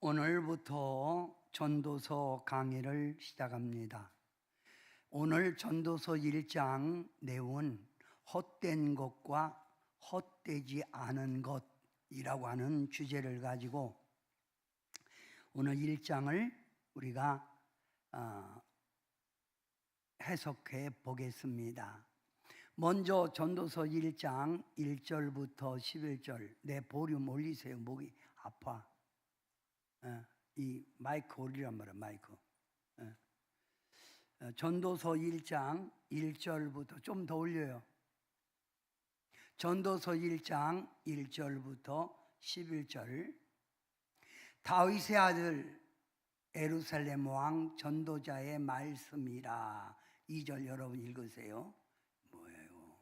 오늘부터 전도서 강의를 시작합니다. 오늘 전도서 1장 내용은 헛된 것과 헛되지 않은 것이라고 하는 주제를 가지고 오늘 1장을 우리가 해석해 보겠습니다. 먼저 전도서 1장 1절부터 11절. 내 볼륨 올리세요. 목이 아파. 이 마이크 올리란 말이야. 마이크. 전도서 1장 1절부터 좀 더 올려요. 전도서 1장 1절부터 11절. 다윗의 아들 예루살렘 왕 전도자의 말씀이라. 2절 여러분 읽으세요. 뭐예요?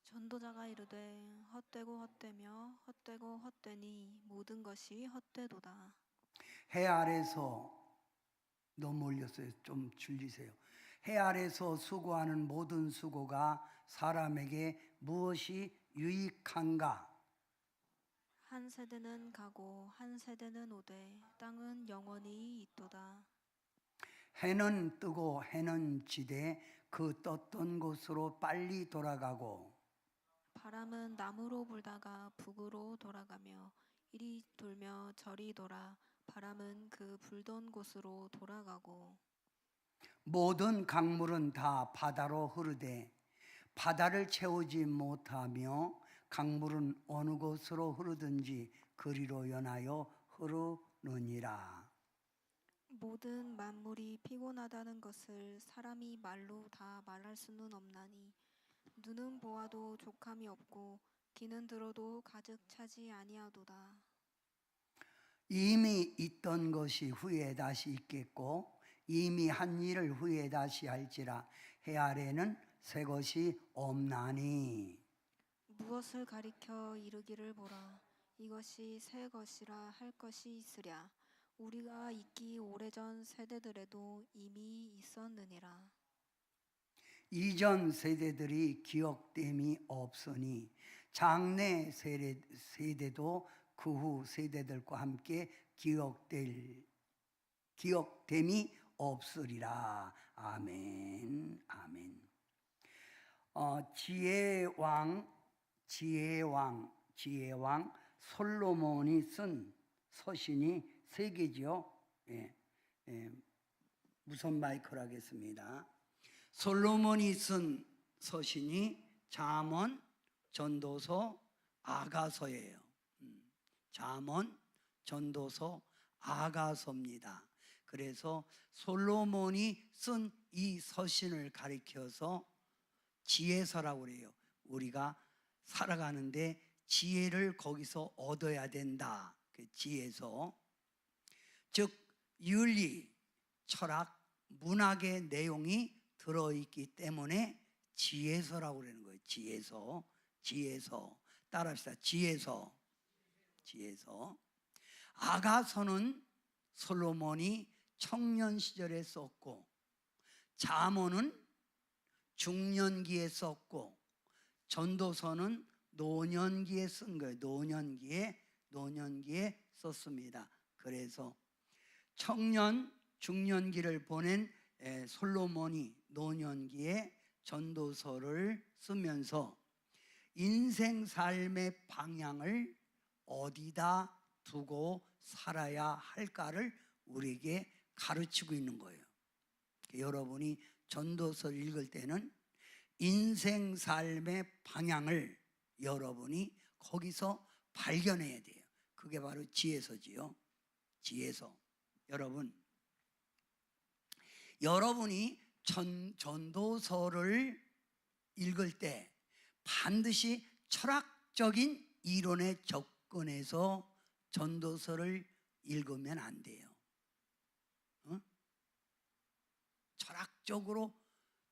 전도자가 이르되 헛되고 헛되며 헛되고 헛되니 모든 것이 헛되도다. 해 아래서 너무 올렸어요. 좀 줄이세요. 해 아래서 수고하는 모든 수고가 사람에게 무엇이 유익한가? 한 세대는 가고 한 세대는 오되 땅은 영원히 있도다. 해는 뜨고 해는 지되 그 떴던 곳으로 빨리 돌아가고 바람은 남으로 불다가 북으로 돌아가며 이리 돌며 저리 돌아 바람은 그 불던 곳으로 돌아가고 모든 강물은 다 바다로 흐르되 바다를 채우지 못하며 강물은 어느 곳으로 흐르든지 그리로 연하여 흐르느니라. 모든 만물이 피곤하다는 것을 사람이 말로 다 말할 수는 없나니 눈은 보아도 족함이 없고 귀는 들어도 가득 차지 아니하도다. 이미 있던 것이 후에 다시 있겠고 이미 한 일을 후에 다시 할지라 해 아래는 새 것이 없나니. 무엇을 가리켜 이르기를 보라. 이것이 새 것이라 할 것이 있으랴. 우리가 있기 오래전 세대들에도 이미 있었느니라. 이전 세대들이 기억됨이 없으니 장래 세대도 그 후 세대들과 함께 기억됨이 없으리라. 아멘. 아멘. 지혜왕 솔로몬이 쓴 서신이 세 개죠. 무선 마이크로 하겠습니다. 솔로몬이 쓴 서신이 잠언, 전도서, 아가서예요. 잠언, 전도서, 아가서입니다. 그래서 솔로몬이 쓴 이 서신을 가리켜서 지혜서라고 그래요. 우리가 살아가는데 지혜를 거기서 얻어야 된다. 그 지혜서. 즉 윤리, 철학, 문학의 내용이 들어있기 때문에 지혜서라고 그러는 거예요. 지혜서. 따라합시다. 지혜서. 아가서는 솔로몬이 청년 시절에 썼고, 잠언은 중년기에 썼고, 전도서는 노년기에 쓴 거예요. 노년기에 썼습니다. 그래서 청년, 중년기를 보낸 솔로몬이 노년기에 전도서를 쓰면서 인생 삶의 방향을 어디다 두고 살아야 할까를 우리에게 가르치고 있는 거예요. 여러분이 전도서를 읽을 때는 인생 삶의 방향을 여러분이 거기서 발견해야 돼요. 그게 바로 지혜서지요. 지혜서. 여러분이 전도서를 읽을 때 반드시 철학적인 이론에 접근해서 전도서를 읽으면 안 돼요. 철학적으로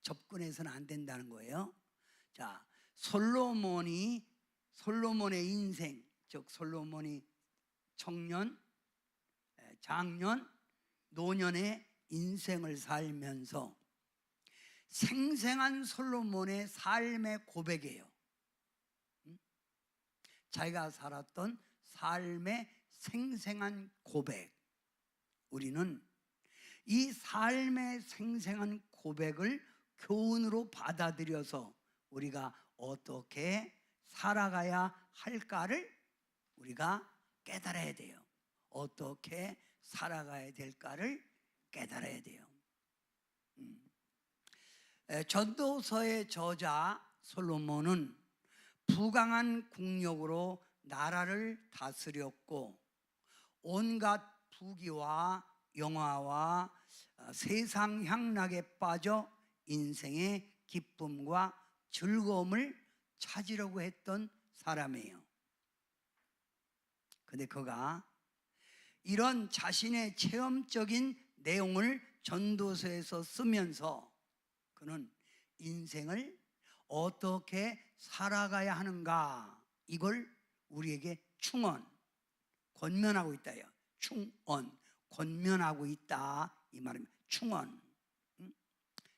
접근해서는 안 된다는 거예요. 자, 솔로몬의 인생, 즉 솔로몬이 청년, 장년, 노년의 인생을 살면서 생생한 솔로몬의 삶의 고백이에요. 자기가 살았던 삶의 생생한 고백, 우리는 이 삶의 생생한 고백을 교훈으로 받아들여서 우리가 어떻게 살아가야 할까를 우리가 깨달아야 돼요. 어떻게 살아가야 될까를 깨달아야 돼요. 전도서의 저자 솔로몬은 부강한 국력으로 나라를 다스렸고 온갖 부귀와 영화와 세상 향락에 빠져 인생의 기쁨과 즐거움을 찾으려고 했던 사람이에요. 근데 그가 이런 자신의 체험적인 내용을 전도서에서 쓰면서 그는 인생을 어떻게 살아가야 하는가, 이걸 우리에게 권면하고 있다요. 권면하고 있다 이 말입니다. 충언.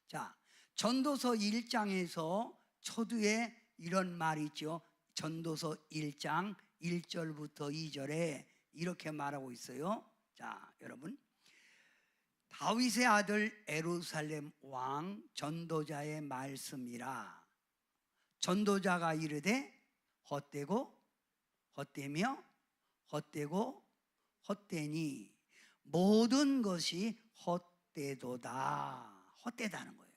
자, 전도서 1장에서 초두에 이런 말이 있죠. 전도서 1장 1절부터 2절에 이렇게 말하고 있어요. 자, 여러분, 다윗의 아들 예루살렘 왕 전도자의 말씀이라. 전도자가 이르되 헛되고 헛되며 헛되고 헛되니 모든 것이 헛되도다. 헛되다는 거예요.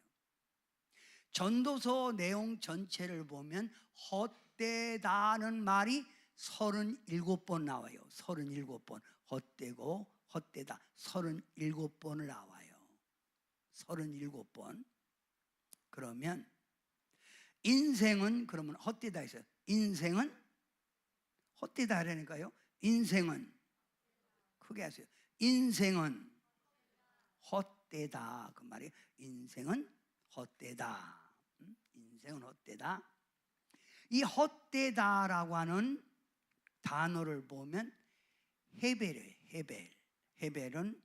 전도서 내용 전체를 보면 헛되다는 말이 37번 나와요. 37번. 헛되고 헛되다 37번을 나와요. 37번. 그러면 인생은 그러면 헛되다 했어요. 인생은 헛되다 하라니까요. 인생은 크게 하세요. 인생은 헛되다 그 말이에요. 인생은 헛되다. 인생은 헛되다. 이 헛되다라고 하는 단어를 보면 헤벨이에요. 헤벨은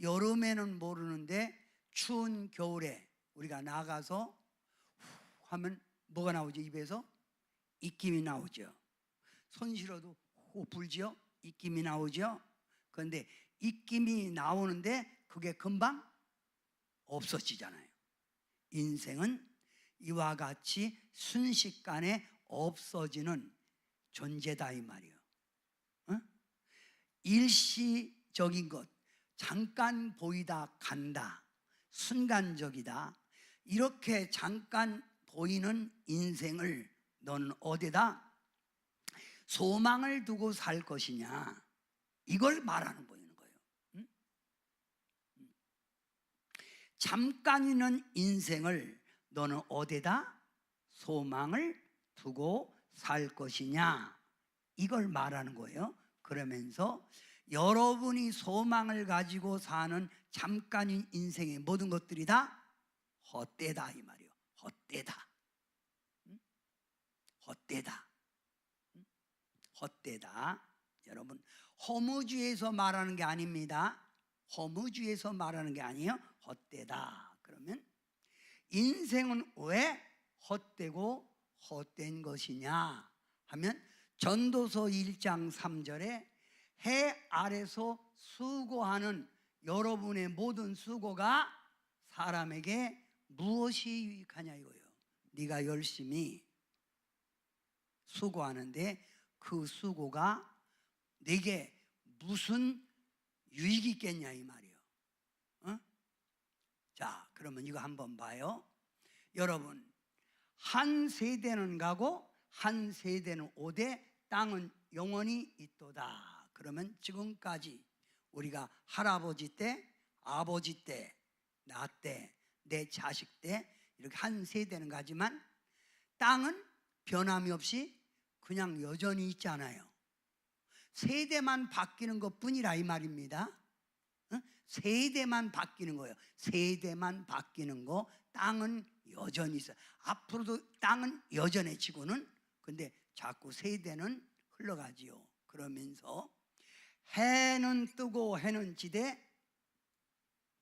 여름에는 모르는데 추운 겨울에 우리가 나가서 하면 뭐가 나오죠? 입에서 입김이 나오죠. 손 실어도 불지요? 입김이 나오죠. 그런데 입김이 나오는데 그게 금방 없어지잖아요. 인생은 이와 같이 순식간에 없어지는 존재다 이 말이에요. 일시적인 것, 잠깐 보이다 간다, 순간적이다. 이렇게 잠깐 보이는 인생을 넌 어디다 소망을 두고 살 것이냐, 이걸 말하는 보이는 거예요. 잠깐 있는 인생을 너는 어디다 소망을 두고 살 것이냐, 이걸 말하는 거예요. 그러면서 여러분이 소망을 가지고 사는 잠깐인 인생의 모든 것들이 다 헛되다 이 말이에요. 헛되다. 헛되다. 헛되다. 여러분, 허무주의에서 말하는 게 아닙니다. 허무주의에서 말하는 게 아니에요. 헛되다. 그러면 인생은 왜 헛되고 헛된 것이냐 하면 전도서 1장 3절에 해 아래서 수고하는 여러분의 모든 수고가 사람에게 무엇이 유익하냐 이거예요. 네가 열심히 수고하는데 그 수고가 네게 무슨 유익이 있겠냐 이 말이에요. 자, 그러면 이거 한번 봐요. 여러분, 한 세대는 가고 한 세대는 오되 땅은 영원히 있도다. 그러면 지금까지 우리가 할아버지 때, 아버지 때, 나 때, 내 자식 때 이렇게 한 세대는 가지만 땅은 변함이 없이 그냥 여전히 있잖아요. 세대만 바뀌는 것뿐이라 이 말입니다. 세대만 바뀌는 거예요. 세대만 바뀌는 거. 땅은 여전히 있어요. 앞으로도 땅은 여전해지고는, 근데 자꾸 세대는 흘러가지요. 그러면서 해는 뜨고 해는 지대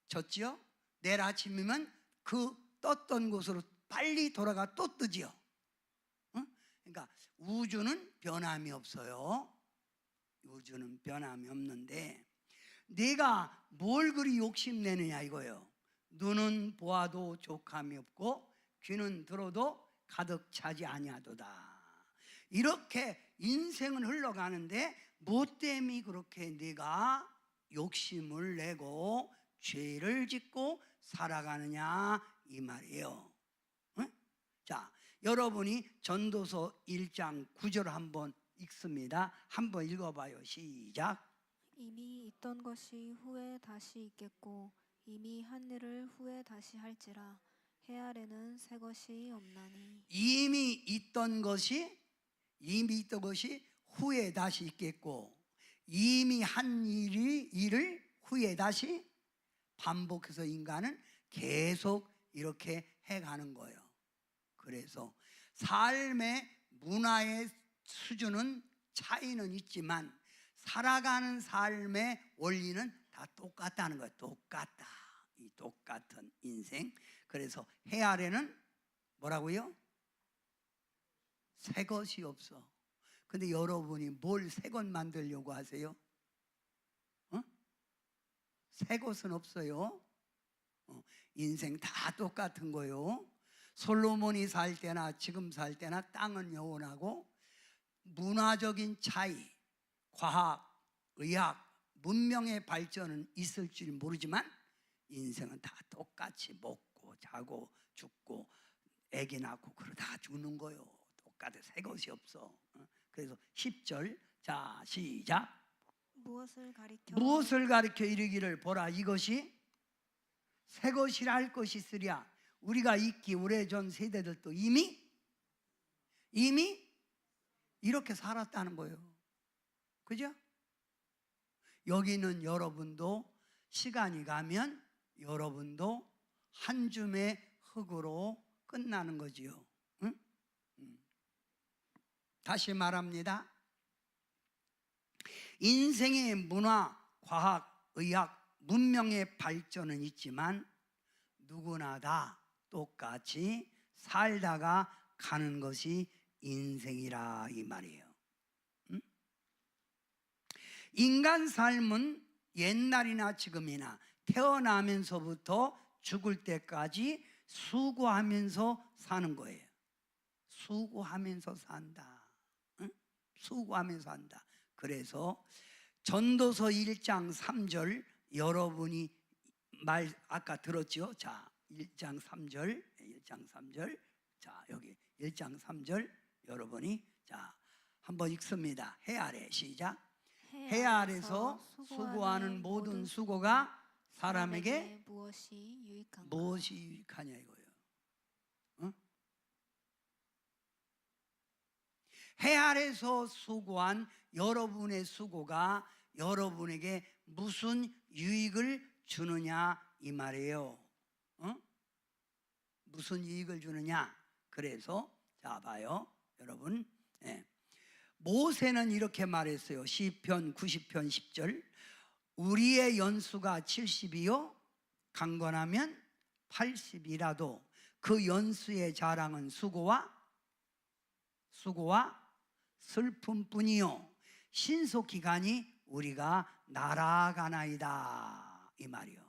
졌지요. 내일 아침이면 그 떴던 곳으로 빨리 돌아가 또 뜨지요. 그러니까 우주는 변함이 없어요. 우주는 변함이 없는데 내가 뭘 그리 욕심내느냐 이거예요. 눈은 보아도 족함이 없고 귀는 들어도 가득 차지 아니하도다. 이렇게 인생은 흘러가는데 무엇 때문에 그렇게 내가 욕심을 내고 죄를 짓고 살아가느냐 이 말이에요. 응? 자, 여러분이 전도서 1장 9절 한번 읽습니다. 한번 읽어봐요. 시작. 이미 있던 것이 후에 다시 있겠고 이미 한 일을 후에 다시 할지라 해 아래는 새 것이 없나니. 이미 있던 것이 후에 다시 있겠고 이미 한 일을 후에 다시 반복해서 인간은 계속 이렇게 해가는 거예요. 그래서 삶의 문화의 수준은 차이는 있지만 살아가는 삶의 원리는 다 똑같다는 거예요. 똑같다. 이 똑같은 인생. 그래서 해 아래는 뭐라고요? 새 것이 없어. 근데 여러분이 뭘 새 것 만들려고 하세요? 새 것은 없어요. 인생 다 똑같은 거요. 솔로몬이 살 때나 지금 살 때나 땅은 영원하고 문화적인 차이, 과학, 의학, 문명의 발전은 있을 줄 모르지만 인생은 다 똑같이 먹고 자고 죽고 애기 낳고 그러다가 죽는 거요. 똑같아. 새 것이 없어. 그래서 10절 자 시작. 무엇을 가리켜 이르기를 보라 이것이 새 것이라 할 것이 있으랴. 우리가 있기 오래전 세대들도 이미 이렇게 살았다는 거예요. 그죠? 여기는 여러분도 시간이 가면 여러분도 한 줌의 흙으로 끝나는 거지요. 응? 다시 말합니다. 인생의 문화, 과학, 의학, 문명의 발전은 있지만 누구나 다 똑같이 살다가 가는 것이 인생이라 이 말이에요. 인간 삶은 옛날이나 지금이나 태어나면서부터 죽을 때까지 수고하면서 사는 거예요. 수고하면서 산다. 응? 수고하면서 산다. 그래서 전도서 1장 3절 여러분이 아까 들었죠? 자, 1장 3절. 자, 여기 1장 3절 여러분이 자, 한번 읽습니다. 해 아래 시작. 해 아래서 수고하는 모든 수고가 사람에게 무엇이 유익하냐 이거예요. 응? 해 아래서 수고한 여러분의 수고가 여러분에게 무슨 유익을 주느냐 이 말이에요. 응? 무슨 유익을 주느냐. 그래서 자 봐요 여러분. 모세는 이렇게 말했어요. 시편 90편 10절. 우리의 연수가 70이요 강건하면 80이라도 그 연수의 자랑은 수고와 슬픔뿐이요 신속히 가니 우리가 날아가나이다 이 말이요.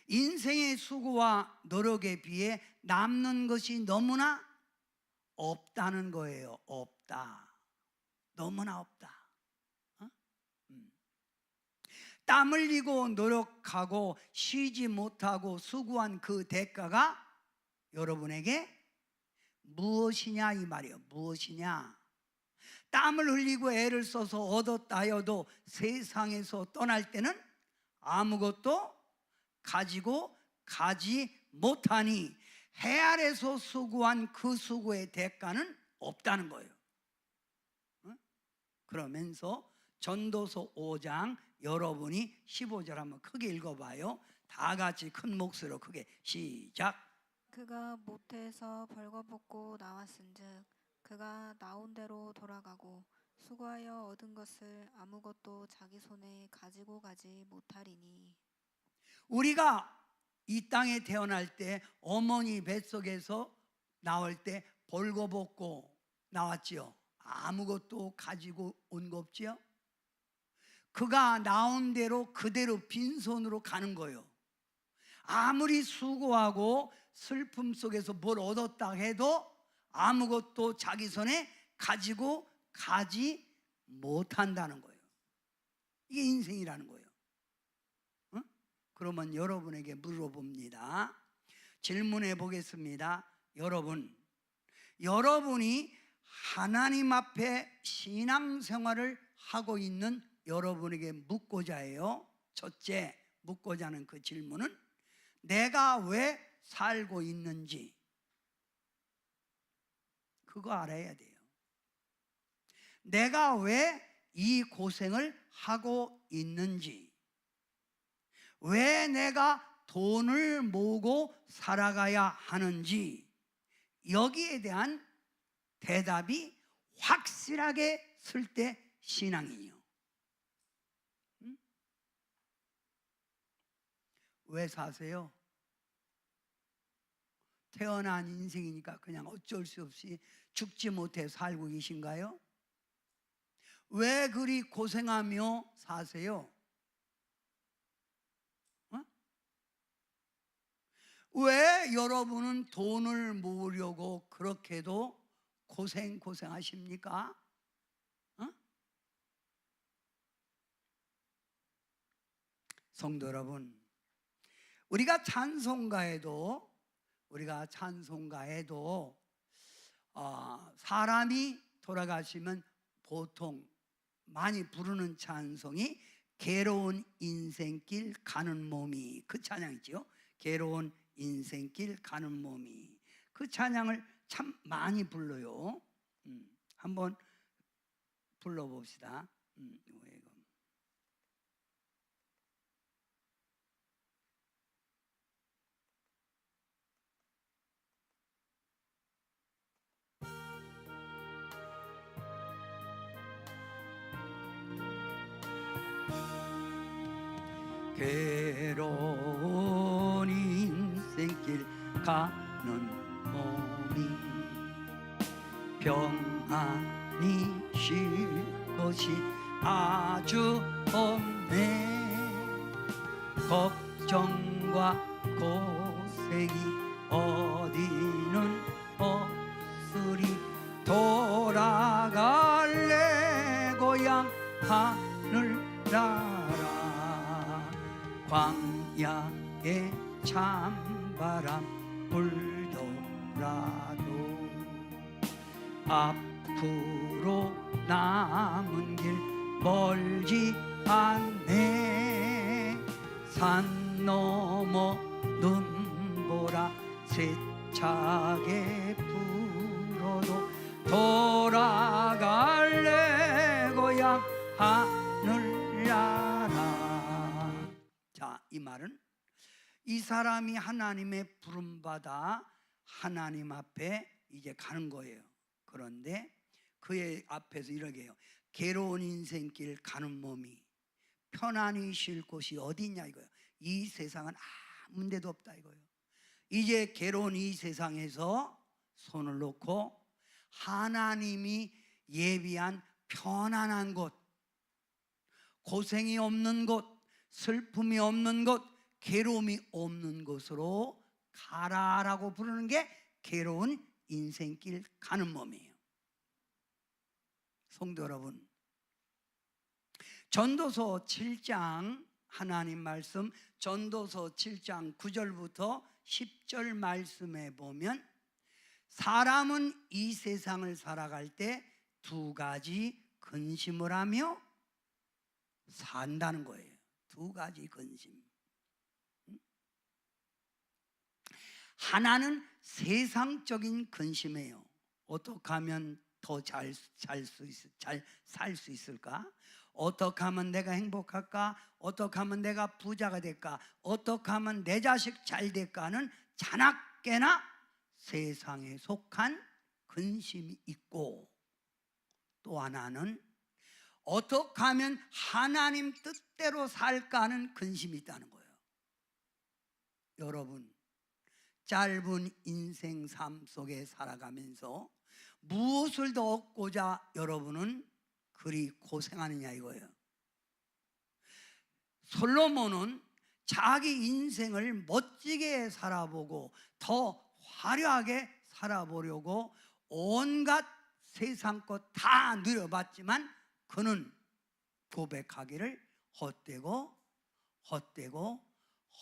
인생의 수고와 노력에 비해 남는 것이 너무나 없다는 거예요. 없다. 너무나 없다. 땀 흘리고 노력하고 쉬지 못하고 수고한 그 대가가 여러분에게 무엇이냐 이 말이에요. 무엇이냐. 땀을 흘리고 애를 써서 얻었다 하여도 세상에서 떠날 때는 아무것도 가지고 가지 못하니 해 아래서 수고한 그 수고의 대가는 없다는 거예요. 그러면서 전도서 5장 여러분이 15절 한번 크게 읽어봐요. 다 같이 큰 목소리로 크게 시작. 그가 모태에서 벌거벗고 나왔은즉 그가 나온 대로 돌아가고 수고하여 얻은 것을 아무것도 자기 손에 가지고 가지 못하리니. 우리가 이 땅에 태어날 때 어머니 뱃속에서 나올 때 벌거벗고 나왔지요. 아무것도 가지고 온 거 없지요. 그가 나온 대로 그대로 빈손으로 가는 거예요. 아무리 수고하고 슬픔 속에서 뭘 얻었다 해도 아무것도 자기 손에 가지고 가지 못한다는 거예요. 이게 인생이라는 거예요. 응? 그러면 여러분에게 물어봅니다. 질문해 보겠습니다. 여러분이 하나님 앞에 신앙생활을 하고 있는 여러분에게 묻고자 해요. 첫째 묻고자 하는 그 질문은 내가 왜 살고 있는지 그거 알아야 돼요. 내가 왜 이 고생을 하고 있는지, 왜 내가 돈을 모으고 살아가야 하는지, 여기에 대한 대답이 확실하게 쓸 때 신앙이요. 응? 왜 사세요? 태어난 인생이니까 그냥 어쩔 수 없이 죽지 못해 살고 계신가요? 왜 그리 고생하며 사세요? 어? 왜 여러분은 돈을 모으려고 그렇게도 고생하십니까? 어? 성도 여러분, 우리가 찬송가에도 사람이 돌아가시면 보통 많이 부르는 찬송이 괴로운 인생길 가는 몸이, 그 찬양이죠. 괴로운 인생길 가는 몸이, 그 찬양을 참 많이 불러요. 한번 불러봅시다. 괴로운 인생길 가는 몸이 평안히 쉴 것이 아주 없네. 걱정과 고생이 어디는 없으리. 돌아갈래 고향 하늘나라. 광야에 찬바람 불더라도 앞으로 남은 길 멀지 않네. 산 넘어 눈보라 세차게 불어도 돌아갈래 고향 하늘나라. 자, 이 말은 이 사람이 하나님의 부름받아 하나님 앞에 이제 가는 거예요. 그런데 그의 앞에서 이렇게 해요. 괴로운 인생길 가는 몸이 편안히 쉴 곳이 어디냐 이거예요. 이 세상은 아무 데도 없다 이거예요. 이제 괴로운 이 세상에서 손을 놓고 하나님이 예비한 편안한 곳, 고생이 없는 곳, 슬픔이 없는 곳, 괴로움이 없는 곳으로 가라라고 부르는 게 괴로운 인생길 가는 몸이에요. 성도 여러분, 전도서 7장 하나님 말씀, 전도서 7장 9절부터 10절 말씀에 보면 사람은 이 세상을 살아갈 때 두 가지 근심을 하며 산다는 거예요. 두 가지 근심. 하나는 세상적인 근심이에요. 어떻게 하면 더 잘 살 수 있을까? 어떻게 하면 내가 행복할까? 어떻게 하면 내가 부자가 될까? 어떻게 하면 내 자식 잘 될까는 자나깨나 세상에 속한 근심이 있고, 또 하나는 어떻게 하면 하나님 뜻대로 살까 하는 근심이 있다는 거예요. 여러분, 짧은 인생 삶 속에 살아가면서 무엇을 더 얻고자 여러분은 그리 고생하느냐 이거예요. 솔로몬은 자기 인생을 멋지게 살아보고 더 화려하게 살아보려고 온갖 세상 것 다 누려봤지만 그는 고백하기를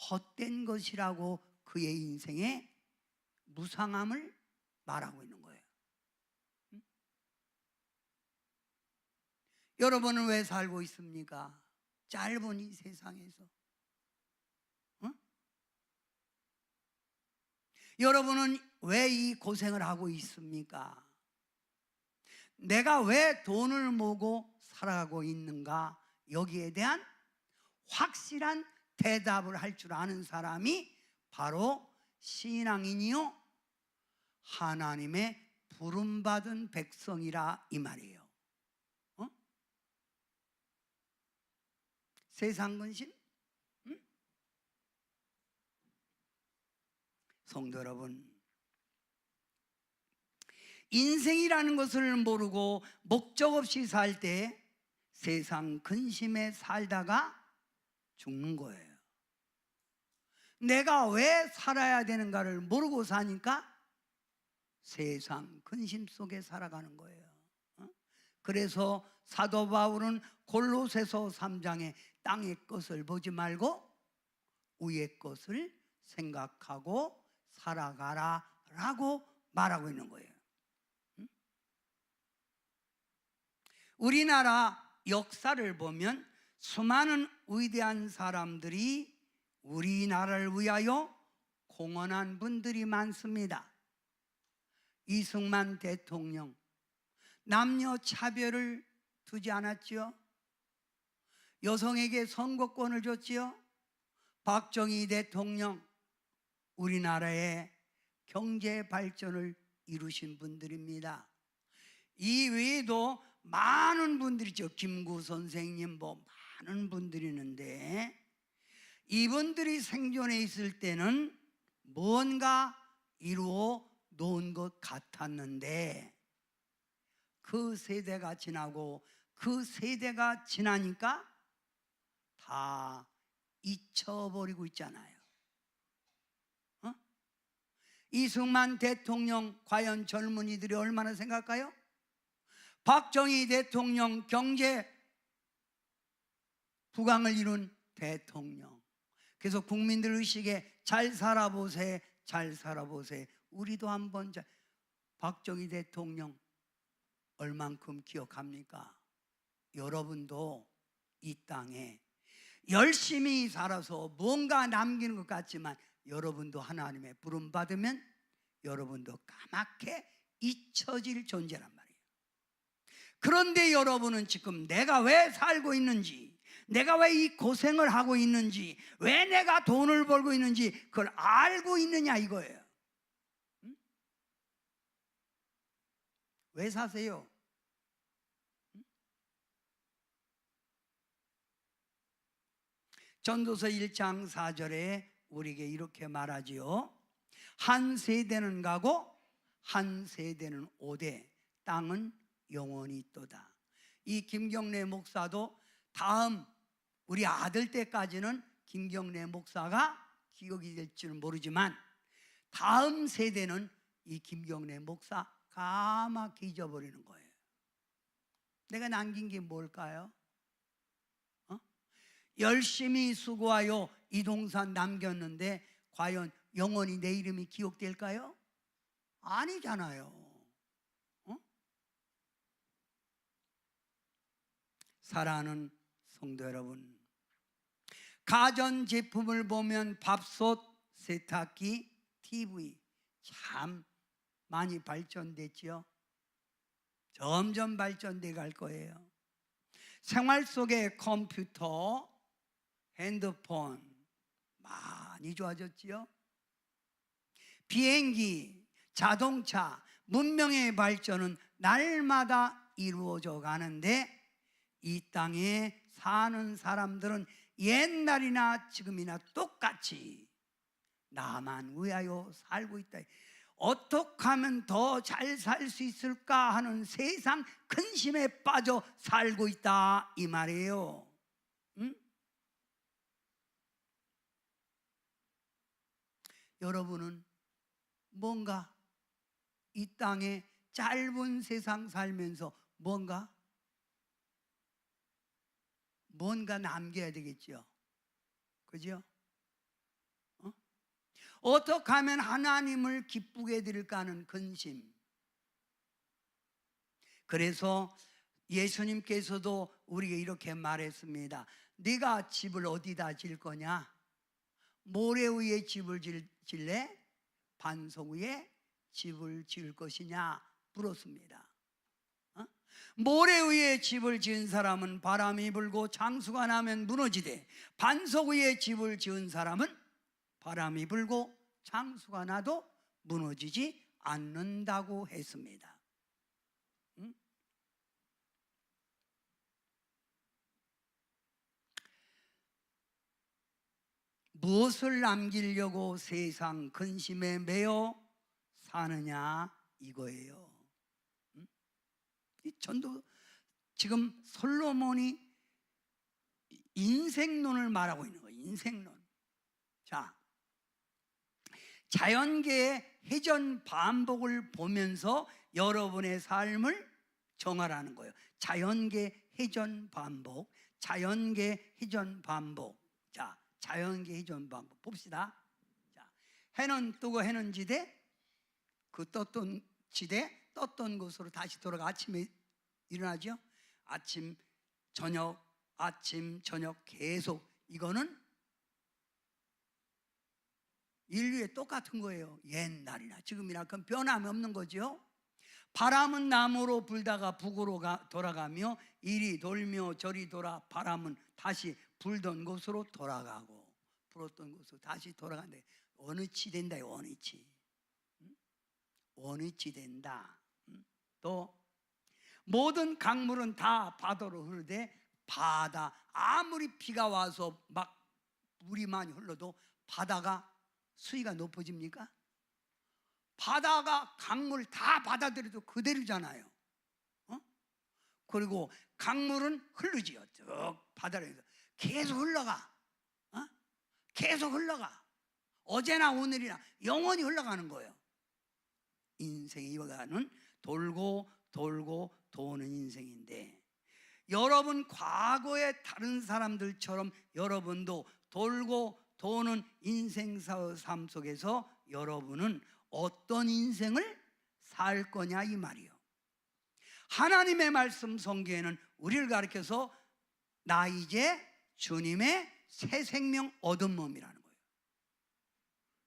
헛된 것이라고 그의 인생의 무상함을 말하고 있는 거예요. 여러분은 왜 살고 있습니까? 짧은 이 세상에서. 여러분은 왜 이 고생을 하고 있습니까? 내가 왜 돈을 모으고 살아가고 있는가? 여기에 대한 확실한 대답을 할 줄 아는 사람이 바로 신앙인이요 하나님의 부름받은 백성이라 이 말이에요. 세상 근심? 성도 여러분, 인생이라는 것을 모르고 목적 없이 살 때 세상 근심에 살다가 죽는 거예요. 내가 왜 살아야 되는가를 모르고 사니까 세상 근심 속에 살아가는 거예요. 그래서 사도 바울은 골로새서 3장에 땅의 것을 보지 말고 위의 것을 생각하고 살아가라 라고 말하고 있는 거예요. 우리나라 역사를 보면 수많은 위대한 사람들이 우리나라를 위하여 공헌한 분들이 많습니다. 이승만 대통령 남녀 차별을 두지 않았지요. 여성에게 선거권을 줬지요. 박정희 대통령 우리나라의 경제 발전을 이루신 분들입니다. 이 외에도 많은 분들이 있죠. 김구 선생님 많은 분들이 있는데 이분들이 생존해 있을 때는 뭔가 이루어 놓은 것 같았는데 그 세대가 지나고 그 세대가 지나니까 다 잊혀버리고 있잖아요. 이승만 대통령 과연 젊은이들이 얼마나 생각할까요? 박정희 대통령 경제 부강을 이룬 대통령. 그래서 국민들 의식에 잘 살아보세, 잘 살아보세. 우리도 한번 박정희 대통령 얼만큼 기억합니까? 여러분도 이 땅에 열심히 살아서 뭔가 남기는 것 같지만 여러분도 하나님의 부름 받으면 여러분도 까맣게 잊혀질 존재란 말이에요. 그런데 여러분은 지금 내가 왜 살고 있는지, 내가 왜 이 고생을 하고 있는지, 왜 내가 돈을 벌고 있는지 그걸 알고 있느냐 이거예요. 왜 사세요? 전도서 1장 4절에 우리에게 이렇게 말하지요. 한 세대는 가고 한 세대는 오되 땅은 영원히 있도다. 이 김경래 목사도 다음 우리 아들 때까지는 김경래 목사가 기억이 될 줄은 모르지만 다음 세대는 이 김경래 목사 까맣게 잊어버리는 거예요. 내가 남긴 게 뭘까요? 열심히 수고하여 이동산 남겼는데 과연 영원히 내 이름이 기억될까요? 아니잖아요. 사랑하는 성도 여러분, 가전제품을 보면 밥솥, 세탁기, TV 참 많이 발전됐죠. 점점 발전돼 갈 거예요. 생활 속의 컴퓨터, 핸드폰 많이 좋아졌지요. 비행기, 자동차, 문명의 발전은 날마다 이루어져 가는데 이 땅에 사는 사람들은 옛날이나 지금이나 똑같이 나만 위하여 살고 있다. 어떻게 하면 더 잘 살 수 있을까 하는 세상 근심에 빠져 살고 있다 이 말이에요. 응? 여러분은 뭔가 이 땅에 짧은 세상 살면서 뭔가 남겨야 되겠죠. 그죠? 어떻게 하면 하나님을 기쁘게 해드릴까 하는 근심. 그래서 예수님께서도 우리에게 이렇게 말했습니다. 네가 집을 어디다 질 거냐? 모래 위에 집을 질래? 반석 위에 집을 지을 것이냐? 물었습니다. 모래 위에 집을 지은 사람은 바람이 불고 장수가 나면 무너지되, 반석 위에 집을 지은 사람은 바람이 불고 장수가 나도 무너지지 않는다고 했습니다. 무엇을 남기려고 세상 근심에 매여 사느냐 이거예요. 이 전도 지금 솔로몬이 인생론을 말하고 있는 거예요. 인생론. 자, 자연계의 회전 반복을 보면서 여러분의 삶을 정하라는 거예요. 자연계 회전 반복, 자연계 회전 반복. 자, 자연계 회전 반복 봅시다. 자, 해는 뜨고 해는 지되, 그 떴던 지대 떴던 곳으로 다시 돌아가. 아침에 일어나죠. 아침 저녁 계속. 이거는 인류에 똑같은 거예요. 옛날이나 지금이나 그건 변함이 없는 거죠. 바람은 남으로 불다가 북으로 돌아가며 이리 돌며 저리 돌아 바람은 다시 불던 곳으로 돌아가고 불었던 곳으로 다시 돌아간대. 어느 치 된다요. 어느 치. 어느 치 된다. 또 모든 강물은 다 바다로 흐르되, 바다 아무리 비가 와서 막 물이 많이 흘러도 바다가 수위가 높아집니까? 바다가 강물 다 받아들여도 그대로잖아요. 그리고 강물은 흐르지요. 쭉 바다로 계속 흘러가. 계속 흘러가. 어제나 오늘이나 영원히 흘러가는 거예요. 인생이 이거는 돌고 돌고 도는 인생인데, 여러분 과거의 다른 사람들처럼 여러분도 돌고 도는 인생 삶 속에서 여러분은 어떤 인생을 살 거냐 이 말이요. 하나님의 말씀 성경에는 우리를 가르쳐서 나 이제 주님의 새 생명 얻은 몸이라는 거예요.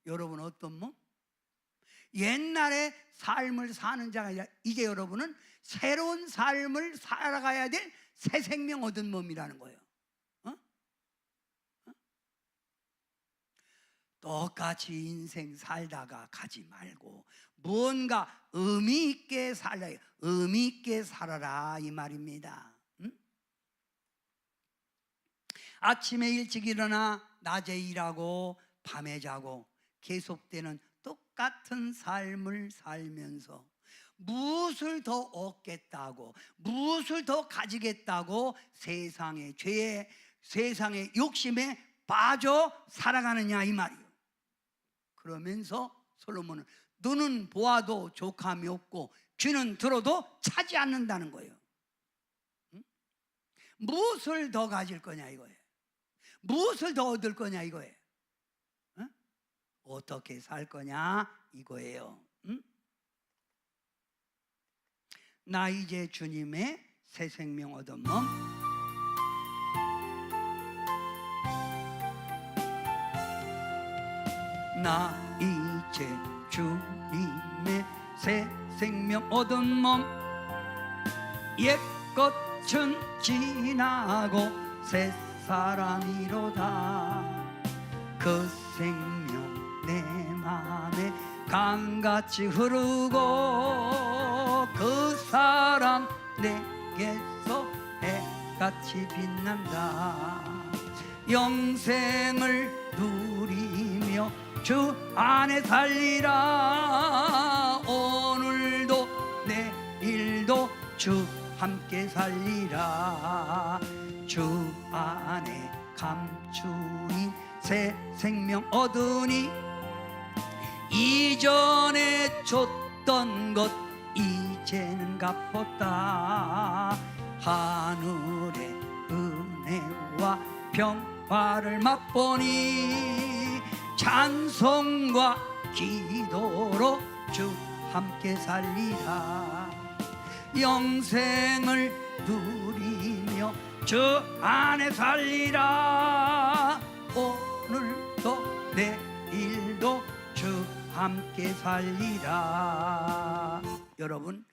여러분 어떤 몸? 옛날의 삶을 사는 자가 아니라 이제 여러분은 새로운 삶을 살아가야 될 새 생명 얻은 몸이라는 거예요. 똑같이 인생 살다가 가지 말고 뭔가 의미 있게 살라, 의미 있게 살아라 이 말입니다. 아침에 일찍 일어나 낮에 일하고 밤에 자고 계속되는 똑같은 삶을 살면서 무엇을 더 얻겠다고, 무엇을 더 가지겠다고 세상의 죄에, 세상의 욕심에 빠져 살아가느냐 이 말이에요. 그러면서 솔로몬은 눈은 보아도 족함이 없고 귀는 들어도 차지 않는다는 거예요. 무엇을 더 가질 거냐 이거예요. 무엇을 더 얻을 거냐 이거예요. 어떻게 살 거냐 이거예요. 나 이제 주님의 새 생명 얻은 몸. 나 이제 주님의 새 생명 얻은 몸. 옛 것은 지나고 새 사람이로다. 그 생명 내 맘에 강같이 흐르고 그 사랑 내게서 해같이 빛난다. 영생을 누리며 주 안에 살리라. 오늘도 내일도 주 함께 살리라. 주 안에 감추인 새 생명 얻으니 이전에 줬던 것 이제는 갚았다. 하늘의 은혜와 평화를 맛보니 찬송과 기도로 주 함께 살리라. 영생을 누리며 주 안에 살리라. 오늘도 내일도 주 함께 살리라. 여러분,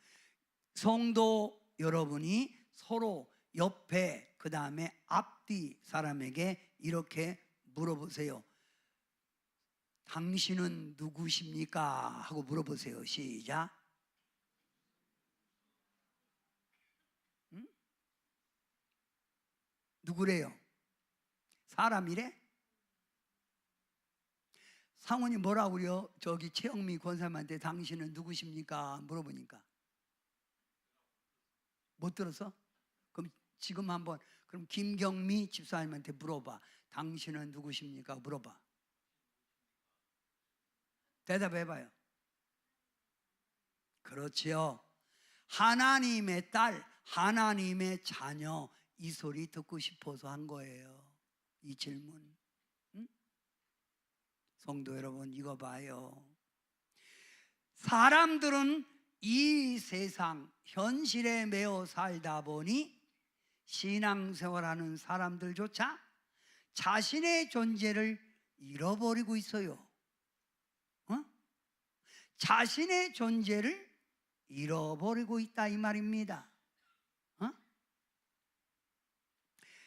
성도 여러분이 서로 옆에 그 다음에 앞뒤 사람에게 이렇게 물어보세요. 당신은 누구십니까? 하고 물어보세요. 시작. 응? 누구래요? 사람이래? 상원이 뭐라고 그래요? 저기 최영미 권사님한테 당신은 누구십니까? 물어보니까 못 들었어? 그럼 지금 한번, 그럼 김경미 집사님한테 물어봐. 당신은 누구십니까? 물어봐. 대답해봐요. 그렇지요. 하나님의 딸, 하나님의 자녀, 이 소리 듣고 싶어서 한 거예요. 이 질문. 응? 성도 여러분, 이거 봐요. 사람들은 이 세상 현실에 매여 살다 보니 신앙생활하는 사람들조차 자신의 존재를 잃어버리고 있어요. 자신의 존재를 잃어버리고 있다 이 말입니다.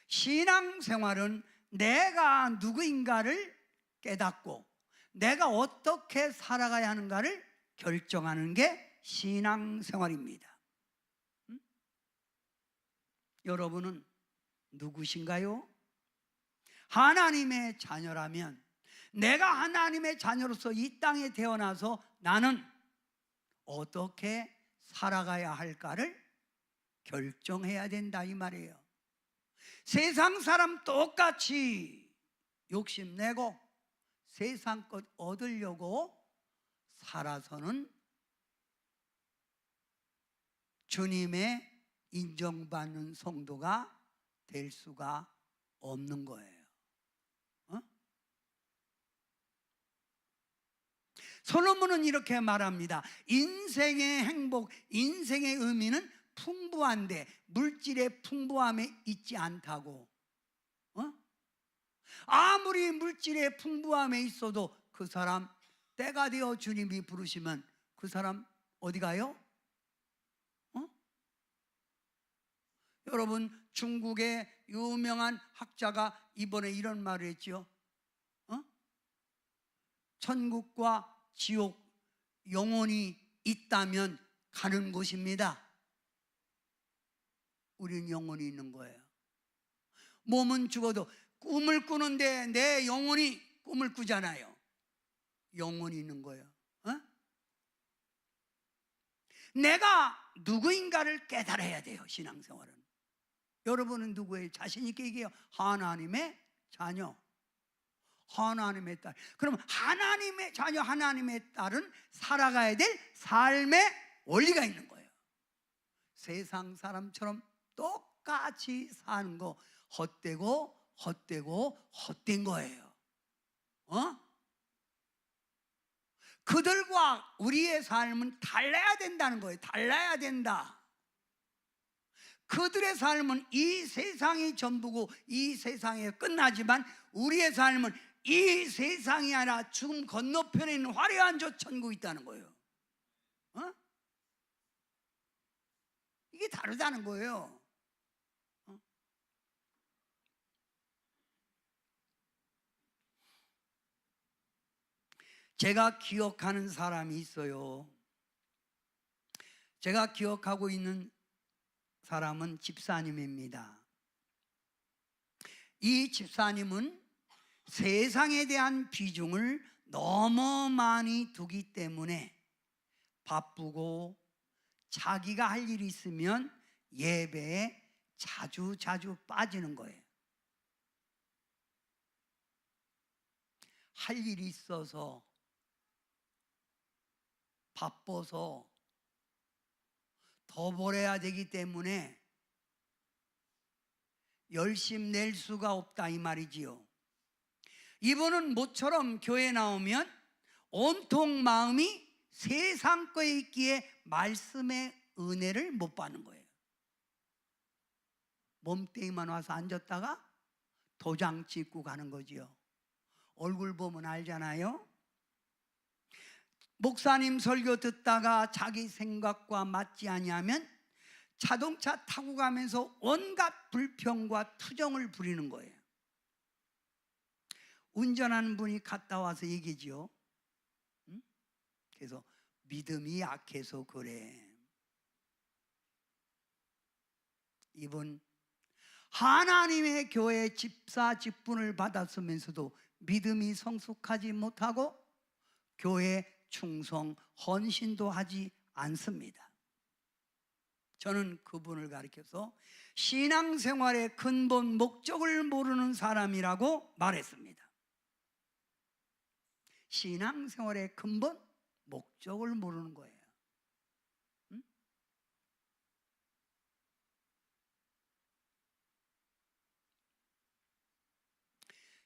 신앙생활은 내가 누구인가를 깨닫고 내가 어떻게 살아가야 하는가를 결정하는 게 신앙생활입니다. 여러분은 누구신가요? 하나님의 자녀라면 내가 하나님의 자녀로서 이 땅에 태어나서 나는 어떻게 살아가야 할까를 결정해야 된다 이 말이에요. 세상 사람 똑같이 욕심내고 세상 것 얻으려고 살아서는 주님의 인정받는 성도가 될 수가 없는 거예요. 솔로몬은 이렇게 말합니다. 인생의 행복, 인생의 의미는 풍부한데 물질의 풍부함에 있지 않다고. 아무리 물질의 풍부함에 있어도 그 사람 때가 되어 주님이 부르시면 그 사람 어디 가요? 여러분, 중국의 유명한 학자가 이번에 이런 말을 했죠. 천국과 지옥, 영혼이 있다면 가는 곳입니다. 우리는 영혼이 있는 거예요. 몸은 죽어도 꿈을 꾸는데 내 영혼이 꿈을 꾸잖아요. 영혼이 있는 거예요. 내가 누구인가를 깨달아야 돼요. 신앙생활은. 여러분은 누구예요? 자신 있게 얘기해요. 하나님의 자녀, 하나님의 딸. 그럼 하나님의 자녀, 하나님의 딸은 살아가야 될 삶의 원리가 있는 거예요. 세상 사람처럼 똑같이 사는 거 헛되고 헛된 거예요. 그들과 우리의 삶은 달라야 된다는 거예요. 달라야 된다. 그들의 삶은 이 세상이 전부고 이 세상에 끝나지만 우리의 삶은 이 세상이 아니라 죽음 건너편에 있는 화려한 저 천국이 있다는 거예요. 이게 다르다는 거예요. 제가 기억하는 사람이 있어요. 제가 기억하고 있는 사람은 집사님입니다. 이 집사님은 세상에 대한 비중을 너무 많이 두기 때문에 바쁘고 자기가 할 일이 있으면 예배에 자주 빠지는 거예요. 할 일이 있어서 바빠서 더 벌어야 되기 때문에 열심 낼 수가 없다 이 말이지요. 이분은 모처럼 교회 나오면 온통 마음이 세상 거에 있기에 말씀의 은혜를 못 받는 거예요. 몸뚱이만 와서 앉았다가 도장 찍고 가는 거지요. 얼굴 보면 알잖아요. 목사님 설교 듣다가 자기 생각과 맞지 아니하면 자동차 타고 가면서 온갖 불평과 투정을 부리는 거예요. 운전하는 분이 갔다 와서 얘기지요. 그래서 믿음이 약해서 그래. 이분 하나님의 교회 집사 직분을 받았으면서도 믿음이 성숙하지 못하고 교회 충성 헌신도 하지 않습니다. 저는 그분을 가리켜서 신앙생활의 근본 목적을 모르는 사람이라고 말했습니다. 신앙생활의 근본 목적을 모르는 거예요.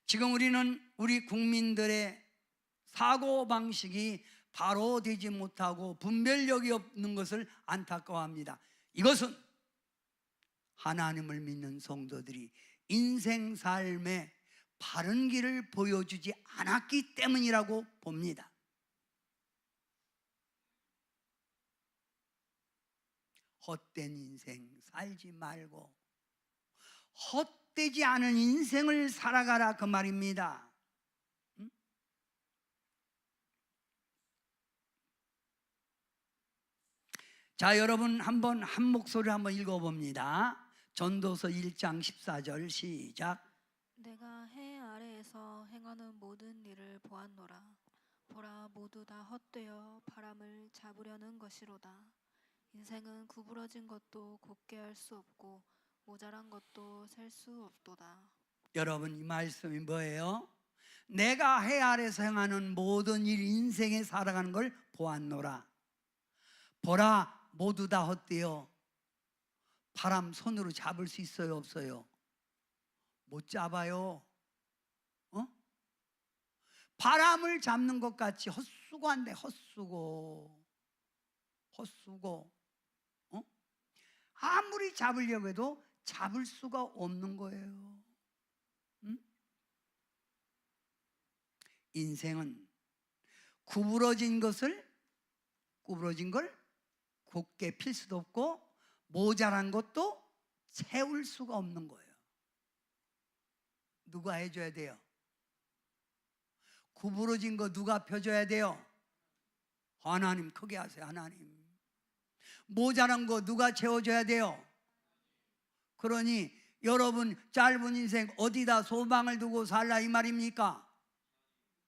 지금 우리는 우리 국민들의 사고방식이 바로 되지 못하고 분별력이 없는 것을 안타까워합니다. 이것은 하나님을 믿는 성도들이 인생 삶에 바른 길을 보여주지 않았기 때문이라고 봅니다. 헛된 인생 살지 말고 헛되지 않은 인생을 살아가라 그 말입니다. 자, 여러분 한번 한 목소리 한번 읽어봅니다. 전도서 1장 14절 시작. 내가 해 아래에서 행하는 모든 일을 보았노라. 보라, 모두 다 헛되어 바람을 잡으려는 것이로다. 인생은 구부러진 것도 곧게 할 수 없고 모자란 것도 셀 수 없도다. 여러분 이 말씀이 뭐예요? 내가 해 아래에서 행하는 모든 일 인생에 살아가는 걸 보았노라. 보라, 모두 다 헛되어 바람 손으로 잡을 수 있어요, 없어요? 못 잡아요. 바람을 잡는 것 같이 헛수고한데 헛수고. 아무리 잡으려고 해도 잡을 수가 없는 거예요. 인생은 구부러진 걸 곱게 필 수도 없고 모자란 것도 채울 수가 없는 거예요. 누가 해줘야 돼요? 구부러진 거 누가 펴줘야 돼요? 하나님. 크게 하세요. 하나님. 모자란 거 누가 채워줘야 돼요? 그러니 여러분 짧은 인생 어디다 소망을 두고 살라 이 말입니까?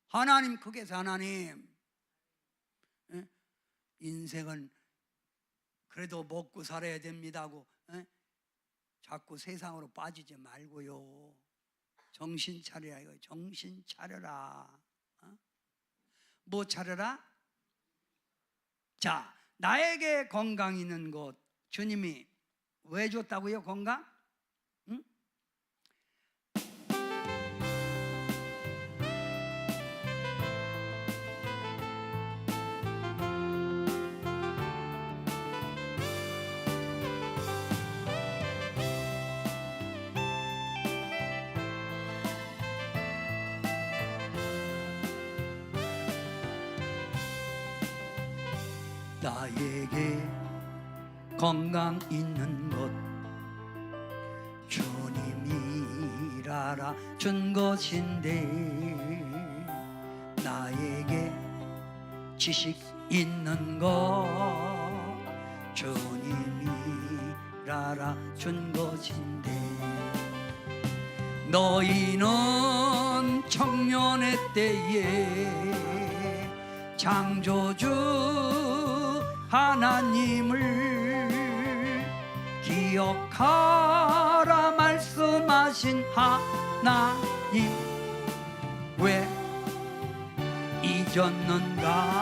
하나님. 크게 해서 하나님. 인생은 그래도 먹고 살아야 됩니다고 자꾸 세상으로 빠지지 말고요. 정신 차려라 이거. 정신 차려라. 뭐 차려라? 자, 나에게 건강 있는 것 주님이 왜 줬다고요? 건강? 나에게 건강 있는 것 주님이라라 준 것인데 나에게 지식 있는 것 주님이라라 준 것인데 너희는 청년의 때에 창조주 하나님을 기억하라 말씀하신 하나님 왜 잊었는가.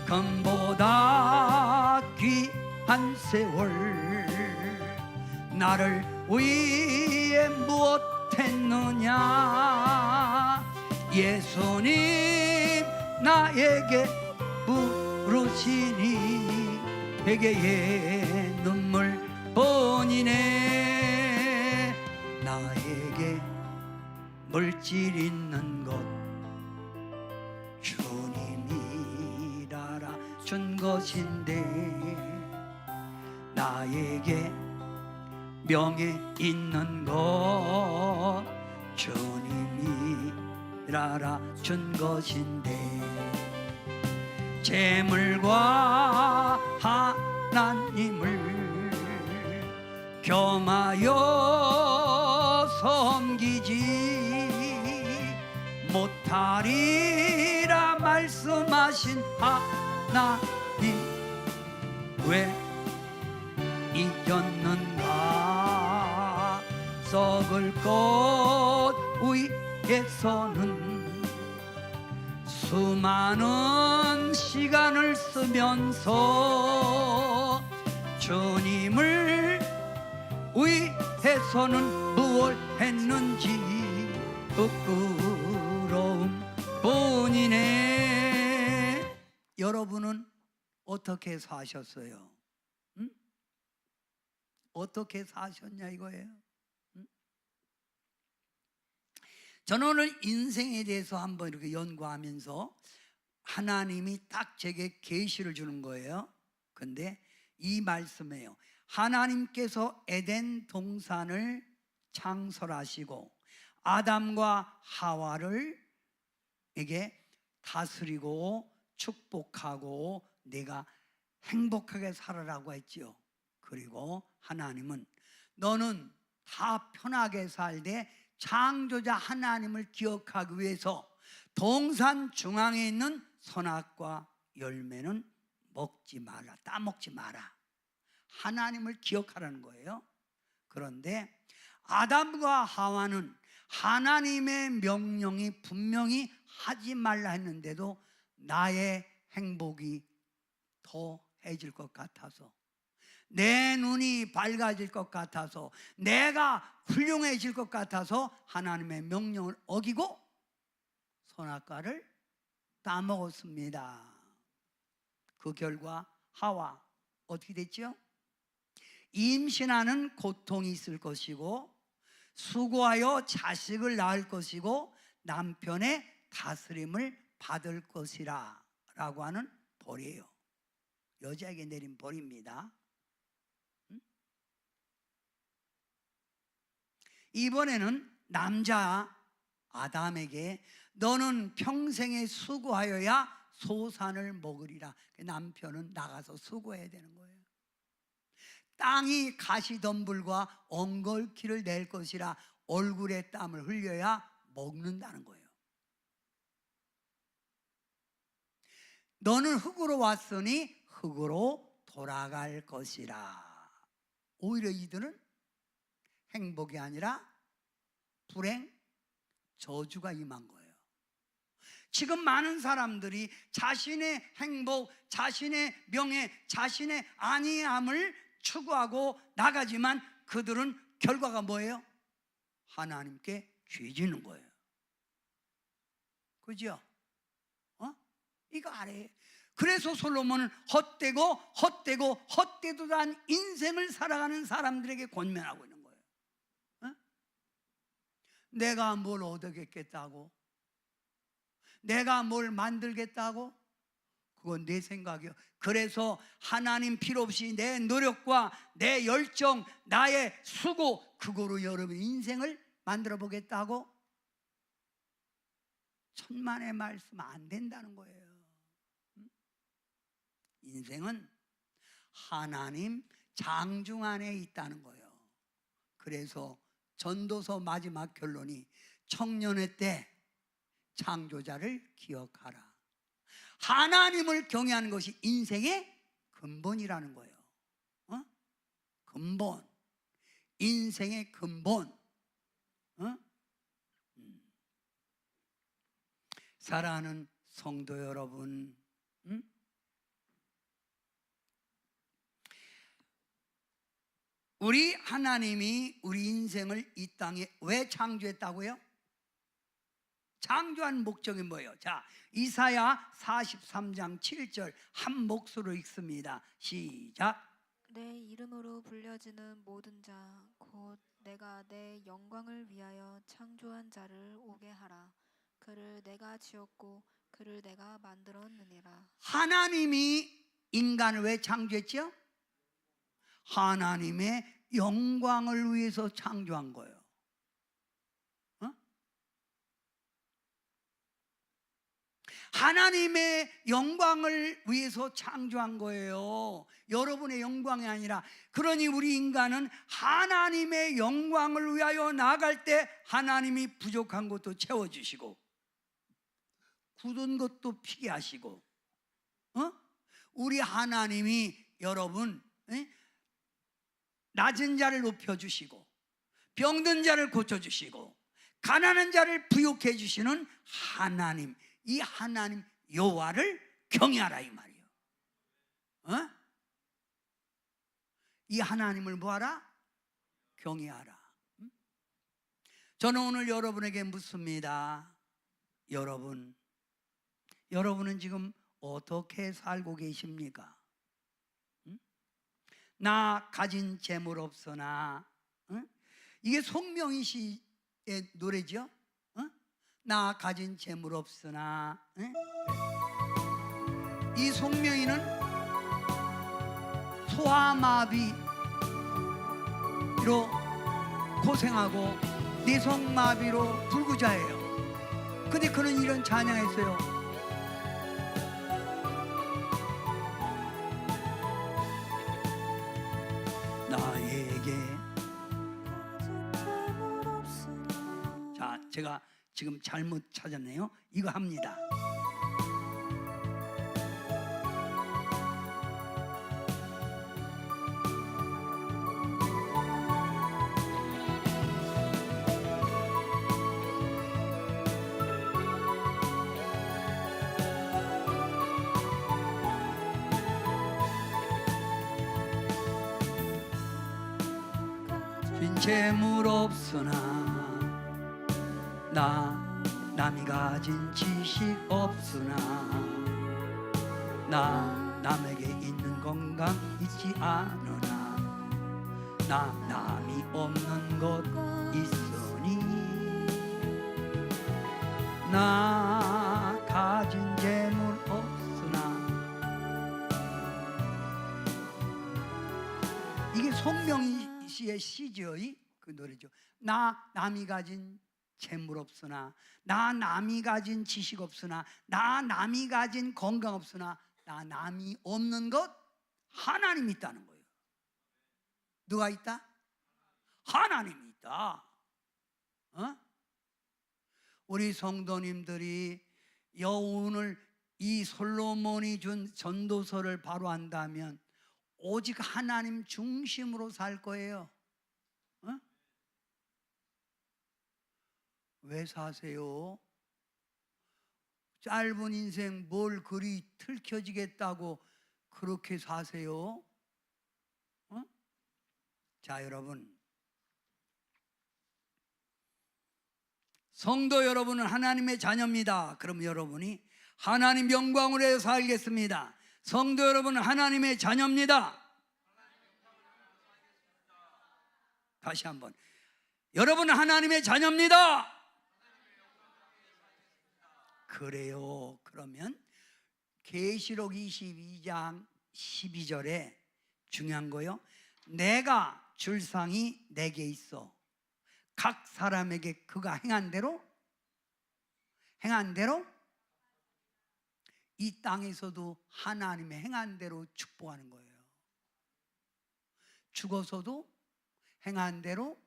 금보다 귀한 세월 나를 위해 무엇했느냐. 예수님 나에게 부르시니 베개에 눈물 번이네. 나에게 물질 있는 것 주님이라라 준 것인데 나에게 명예 있는 것 주님이라라 준 것인데 재물과 하나님을 겸하여 섬기지 못하리라 말씀하신 하나님 왜 잊었는가. 썩을 것 위에서는 수많은 시간을 쓰면서 주님을 위해서는 무엇 했는지 부끄러움 뿐이네. 여러분은 어떻게 사셨어요? 응? 어떻게 사셨냐 이거예요. 응? 저는 오늘 인생에 대해서 한번 이렇게 연구하면서 하나님이 딱 제게 계시를 주는 거예요. 근데 이 말씀이에요. 하나님께서 에덴 동산을 창설하시고 아담과 하와를 에게 다스리고 축복하고 내가 행복하게 살아라고 했지요. 그리고 하나님은 너는 다 편하게 살되 창조자 하나님을 기억하기 위해서 동산 중앙에 있는 선악과 열매는 먹지 마라, 따먹지 마라. 하나님을 기억하라는 거예요. 그런데 아담과 하와는 하나님의 명령이 분명히 하지 말라 했는데도 나의 행복이 더해질 것 같아서, 내 눈이 밝아질 것 같아서, 내가 훌륭해질 것 같아서 하나님의 명령을 어기고 선악과를 따먹었습니다. 그 결과 하와 어떻게 됐죠? 임신하는 고통이 있을 것이고 수고하여 자식을 낳을 것이고 남편의 다스림을 받을 것이라 라고 하는 벌이에요. 여자에게 내린 벌입니다. 이번에는 남자 아담에게 너는 평생에 수고하여야 소산을 먹으리라. 남편은 나가서 수고해야 되는 거예요. 땅이 가시덤불과 엉겅퀴를 낼 것이라 얼굴에 땀을 흘려야 먹는다는 거예요. 너는 흙으로 왔으니 흙으로 돌아갈 것이라. 오히려 이들은 행복이 아니라 불행, 저주가 임한 거예요. 지금 많은 사람들이 자신의 행복, 자신의 명예, 자신의 안위함을 추구하고 나가지만 그들은 결과가 뭐예요? 하나님께 죄지는 거예요. 그죠? 이거 알아요. 그래서 솔로몬은 헛되도 난 인생을 살아가는 사람들에게 권면하고 있는 거예요. 내가 뭘 얻어겠다고? 내가 뭘 만들겠다고? 그건 내 생각이요. 그래서 하나님 필요 없이 내 노력과 내 열정, 나의 수고, 그거로 여러분 인생을 만들어 보겠다고? 천만의 말씀 안 된다는 거예요. 인생은 하나님 장중 안에 있다는 거예요. 그래서 전도서 마지막 결론이 청년의 때 창조자를 기억하라. 하나님을 경외하는 것이 인생의 근본이라는 거예요. 근본, 인생의 근본. 사랑하는 성도 여러분, 우리 하나님이 우리 인생을 이 땅에 왜 창조했다고요? 창조한 목적이 뭐예요? 자, 이사야 43장 7절 한 목소리로 읽습니다. 시작. 내 이름으로 불려지는 모든 자 곧 내가 내 영광을 위하여 창조한 자를 오게 하라. 그를 내가 지었고 그를 내가 만들었느니라. 하나님이 인간을 왜 창조했죠? 하나님의 영광을 위해서 창조한 거예요. 하나님의 영광을 위해서 창조한 거예요. 여러분의 영광이 아니라. 그러니 우리 인간은 하나님의 영광을 위하여 나아갈 때 하나님이 부족한 것도 채워주시고 굳은 것도 피게 하시고, 우리 하나님이 여러분 낮은 자를 높여주시고 병든 자를 고쳐주시고 가난한 자를 부유케 해주시는 하나님, 이 하나님 여호와를 경외하라 이 말이에요. 이 하나님을 뭐하라? 경외하라. 저는 오늘 여러분에게 묻습니다. 여러분은 지금 어떻게 살고 계십니까? 나 가진 재물 없으나, 이게 송명희 씨의 노래죠. 나 가진 재물 없으나. 이 송명희는 소아마비로 고생하고 뇌성마비로 불구자예요. 근데 그는 이런 찬양했어요. 나에게. 자, 제가 지금 잘못 찾았네요. 이거 합니다. 빈 재물 없으나 남이 가진 지식 없으나 남에게 있는 건강 있지 않으나 남이 없는 것 있으니 나 가진 재물 없으나. 이게 송명희 씨의 시죠. 그 노래죠. 남이 가진 재물 없으나 남이 가진 지식 없으나 남이 가진 건강 없으나 남이 없는 것 하나님이 있다는 거예요. 누가 있다? 하나님이 있다. 우리 성도님들이 오늘 이 솔로몬이 준 전도서를 바로 한다면 오직 하나님 중심으로 살 거예요. 왜 사세요? 짧은 인생 뭘 그리 틀켜지겠다고 그렇게 사세요? 자, 여러분, 성도 여러분은 하나님의 자녀입니다. 그럼 여러분이 하나님 영광으로 해서 살겠습니다. 성도 여러분은 하나님의 자녀입니다. 다시 한번, 여러분은 하나님의 자녀입니다. 그래요. 그러면 계시록 22장 12절에 중요한 거요. 내가 줄 상이 내게 있어 각 사람에게 그가 행한 대로 이 땅에서도 하나님의 행한 대로 축복하는 거예요. 죽어서도 행한 대로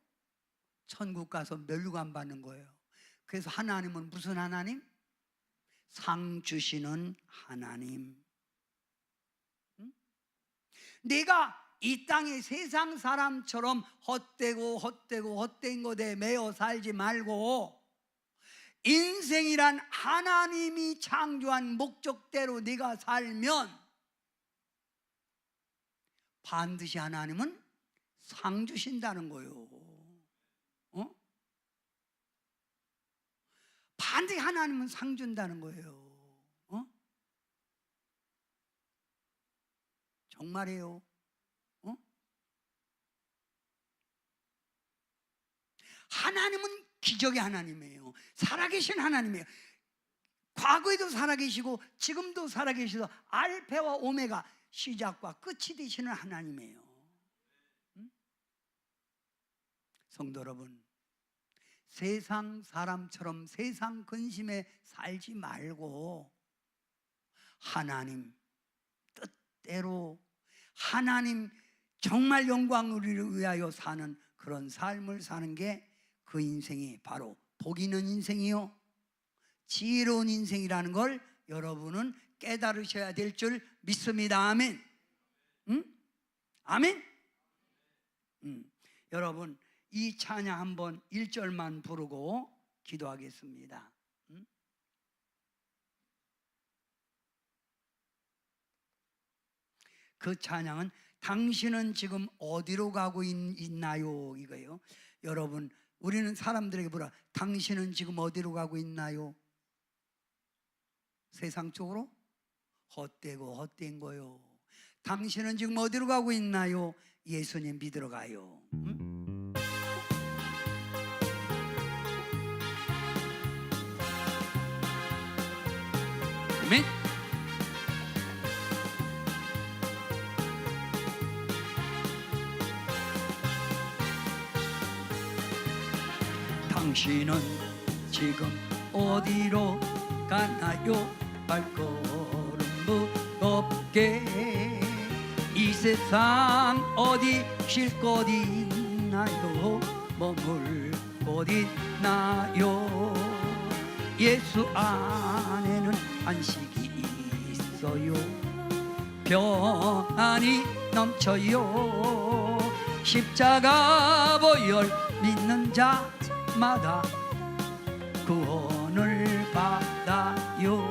천국 가서 멸류관 받는 거예요. 그래서 하나님은 무슨 하나님? 상 주시는 하나님. 내가 이 땅에 세상 사람처럼 헛된 것에 매여 살지 말고 인생이란 하나님이 창조한 목적대로 네가 살면 반드시 하나님은 상 주신다는 거예요. 반드시 하나님은 상 준다는 거예요. 정말이에요. 하나님은 기적의 하나님이에요. 살아계신 하나님이에요. 과거에도 살아계시고 지금도 살아계시고 알파와 오메가, 시작과 끝이 되시는 하나님이에요. 성도 여러분, 세상 사람처럼 세상 근심에 살지 말고 하나님 뜻대로 하나님 정말 영광을 위하여 사는 그런 삶을 사는 게 그 인생이 바로 복 있는 인생이요, 지혜로운 인생이라는 걸 여러분은 깨달으셔야 될 줄 믿습니다. 아멘. 아멘. 여러분, 이 찬양 한번 1절만 부르고 기도하겠습니다. 그 찬양은 당신은 지금 어디로 가고 있나요? 이거예요. 여러분, 우리는 사람들에게 물어, 당신은 지금 어디로 가고 있나요? 세상 쪽으로? 헛된 거요. 당신은 지금 어디로 가고 있나요? 예수님 믿으러 가요. 아멘. 당신은 지금 어디로 가나요? 발걸음 무겁게 이 세상 어디 쉴 곳 있나요? 머물 곳 있나요? 예수 안에는 안식이 있어요. 평안이 넘쳐요. 십자가 보혈 믿는 자마다 구원을 받아요.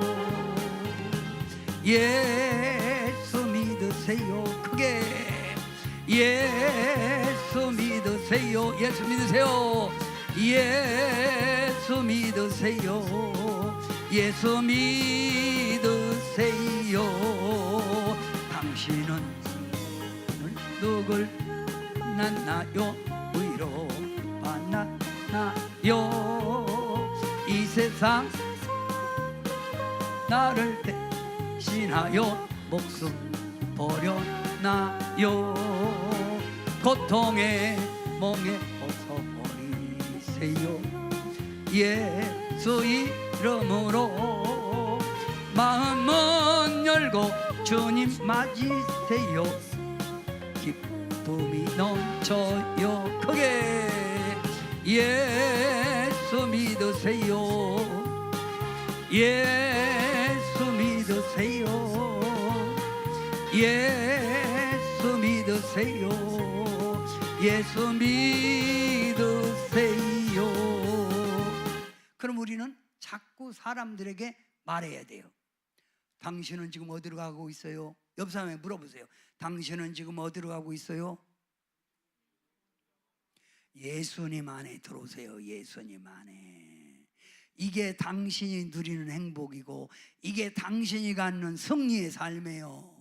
예수 믿으세요. 크게 예수 믿으세요. 예수 믿으세요. 예수 믿으세요. 예수 믿으세요. 당신은 누굴 만나요? 위로 만나요? 이 세상 나를 대신하여 목숨 버려나요? 고통의 멍에 벗어버리세요. 예수 이름으로 마음은 열고 주님 맞으세요. 기쁨이 넘쳐요. 크게 예수 믿으세요. 예수 믿으세요. 예수 믿으세요. 예수 믿으세요. 그럼 우리는 자꾸 사람들에게 말해야 돼요. 당신은 지금 어디로 가고 있어요? 옆 사람에게 물어보세요. 당신은 지금 어디로 가고 있어요? 예수님 안에 들어오세요. 예수님 안에. 이게 당신이 누리는 행복이고 이게 당신이 갖는 승리의 삶이에요.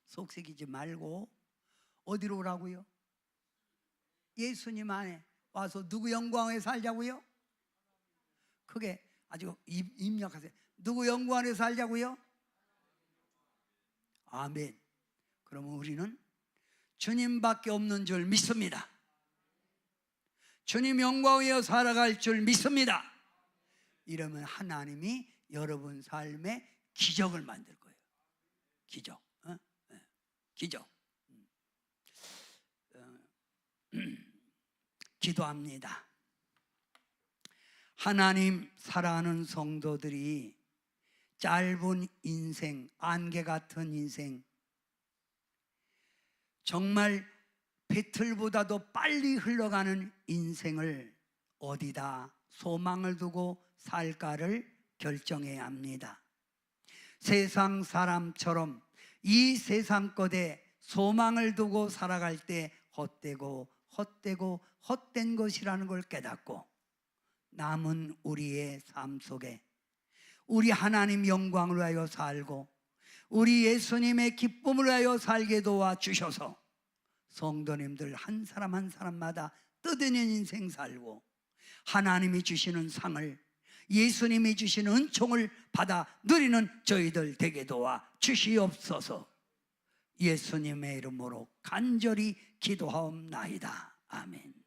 속삭이지 말고 어디로 오라고요? 예수님 안에 와서 누구 영광에 살자고요? 크게 아주 입력하세요. 누구 영광에 살자고요? 아멘. 그러면 우리는 주님밖에 없는 줄 믿습니다. 주님 영광에 살아갈 줄 믿습니다. 이러면 하나님이 여러분 삶에 기적을 만들 거예요. 기적. 기적. 기도합니다. 하나님, 사랑하는 성도들이 짧은 인생, 안개 같은 인생, 정말 배틀보다도 빨리 흘러가는 인생을 어디다 소망을 두고 살까를 결정해야 합니다. 세상 사람처럼 이 세상 것에 소망을 두고 살아갈 때 헛되고 헛된 것이라는 걸 깨닫고 남은 우리의 삶 속에 우리 하나님 영광을 위하여 살고 우리 예수님의 기쁨을 위하여 살게 도와주셔서 성도님들 한 사람 한 사람마다 뜻있는 인생 살고 하나님이 주시는 상을, 예수님이 주시는 은총을 받아 누리는 저희들 되게 도와 주시옵소서. 예수님의 이름으로 간절히 기도하옵나이다. 아멘.